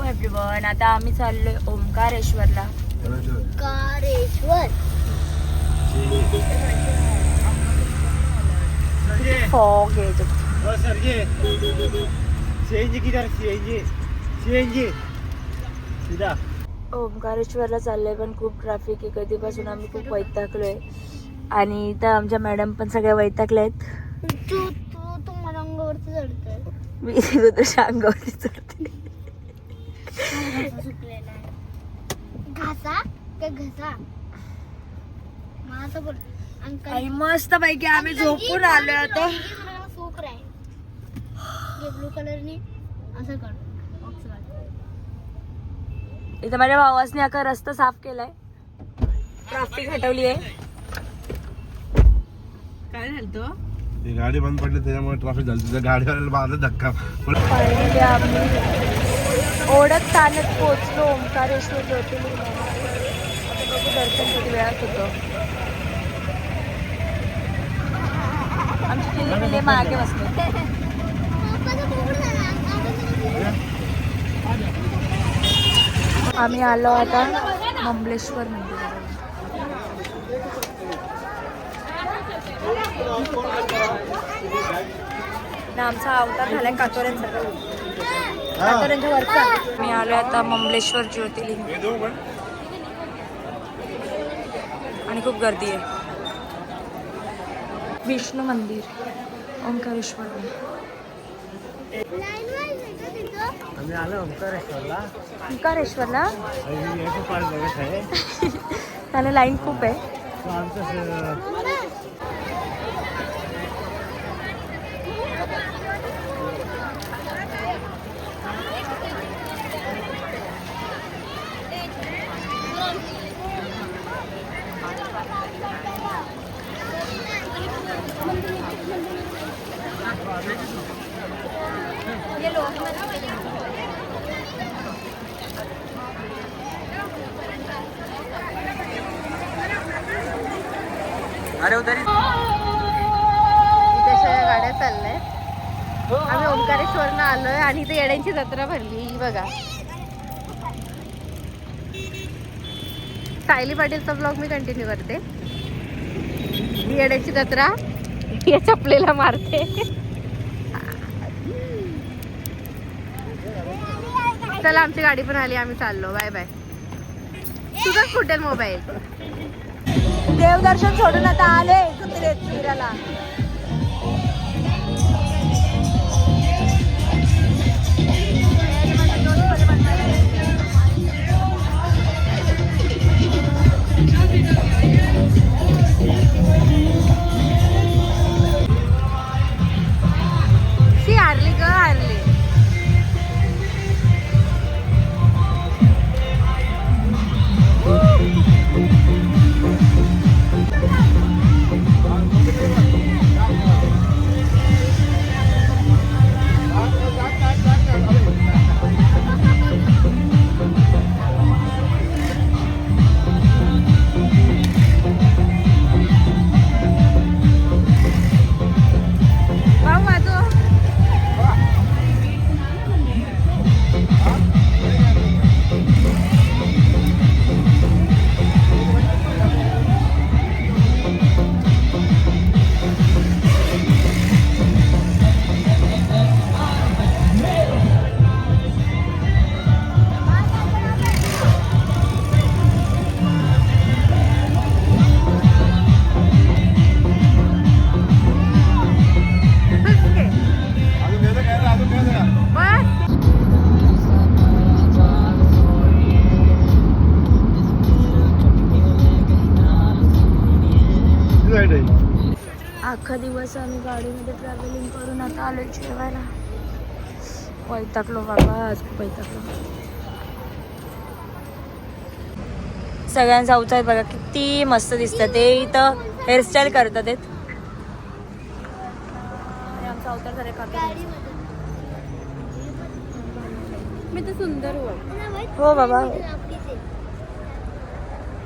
Everyone, आता आम्ही चाललोय ओंकारेश्वरला. ओंकारेश्वर फॉग आहे ओंकारेश्वरला चाललोय, पण खूप ट्रॅफिक आहे. कधीपासून आम्ही खूप वैतागलोय आणि इथं आमच्या मॅडम पण सगळ्या वैतागल्या आहेत. तू मला अंगावरती चढतोय. मी तुझ्या अंगावरती चढते. सुकलेला आहे घासा का घसा माझं बोल अंकल. आणि मस्त पैकी आम्ही झोपून आलोय आता. सोकर आहे ब्लू कलरनी असं कर. इथं माझ्या भावासने अका रस्ता साफ केलाय, ट्रॅफिक हटवली आहे. काय झालं? ती गाडी बंद पडली त्याच्यामुळे ट्रॅफिक झाली. तिच्या गाडीवाल्याला माझा धक्का. फायनली आम्ही ओढत चालत पोहोचलो ओंकारेश्वर ज्योतिर्लिंग. आता बघू दर्शन किती वेळात होतं. आमची किल्ली पिल्ले मागे बसले. आम्ही आलो आता मंबलेश्वर मंदिरात. आमचा अवतार झालाय कातोऱ्यांचा, कातोऱ्यांच्या वरचा. मी आलो आता मंबलेश्वर ज्योतिर्लिंग आणि खूप गर्दी आहे. विष्णू मंदिर ओंकारेश्वर. आम्ही आलो ओंकारेश्वरला. ओंकारेश्वरला बघत आहे. त्याला लाईन खूप आहे. अरे उधर इथे सगळ्या गाड्या चालल्या. आम्ही ओंकारेश्वरला आलोय आणि इथे येड्यांची जत्रा भरली. ही बघा, सायली पाटीलचा ब्लॉग मी कंटिन्यू करते. ही येड्यांची जत्रा या चपलेला मारते. चला आमची गाडी पण आली, आम्ही चाललो. Bye bye. तुझाच फुटेल मोबाईल. देवदर्शन सोडून आता आले कुत्रेत फिरायला. शी हारली ग हारली. अख्खा दिवस आम्ही गाडीमध्ये ट्रॅव्हलिंग करून आता आलो जेवायला. वैतागलो बाबा, आज खूप वैतागलो. सगळ्यांचा अवतार बघा किती मस्त दिसतात. ते इथं हेअरस्टाईल करतात. आमचा अवतार झाले का मी तर सुंदर हो बाबा.